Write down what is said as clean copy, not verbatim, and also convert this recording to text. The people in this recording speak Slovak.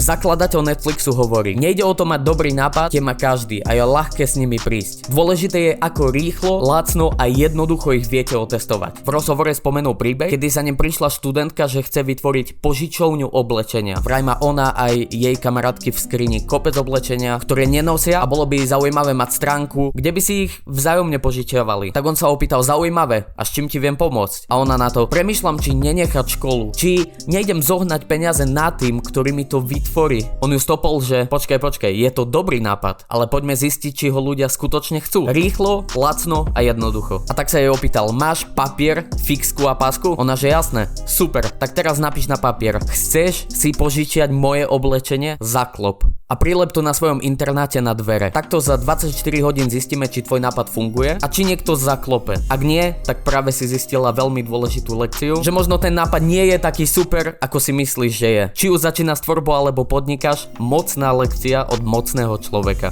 Zakladateľ Netflixu hovorí: nejde o to mať dobrý nápad, tie má každý a je ľahké s nimi prísť. Dôležité je, ako rýchlo, lacno a jednoducho ich viete otestovať. V rozhovore spomenul príbeh, kedy za ním prišla študentka, že chce vytvoriť požičovňu oblečenia. Vraj má ona aj jej kamarátky v skrini kopec oblečenia, ktoré nenosia a bolo by zaujímavé mať stránku, kde by si ich vzájomne požičiavali. Tak on sa opýtal: zaujímavé, a s čím ti viem pomôcť? A ona na to: premýšľam, či nenechať školu, či nejdem zohnať peniaze na tým, ktorý mi to vytvorí. On ju stopol, že počkaj, je to dobrý nápad, ale poďme zistiť, či ho ľudia skutočne chcú. Rýchlo, lacno a jednoducho. A tak sa jej opýtal: máš papier, fixku a pásku? Ona, že jasné. Super, tak teraz napíš na papier: chceš si požičiať moje oblečenie? Zaklop. A prilep to na svojom internáte na dvere. Takto za 24 hodín zistíme, či tvoj nápad funguje a či niekto zaklope. Ak nie, tak práve si zistila veľmi dôležitú lekciu, že možno ten nápad nie je taký super, ako si myslíš, že je. Či už začína s tvorbou alebo podnikáš, mocná lekcia od mocného človeka.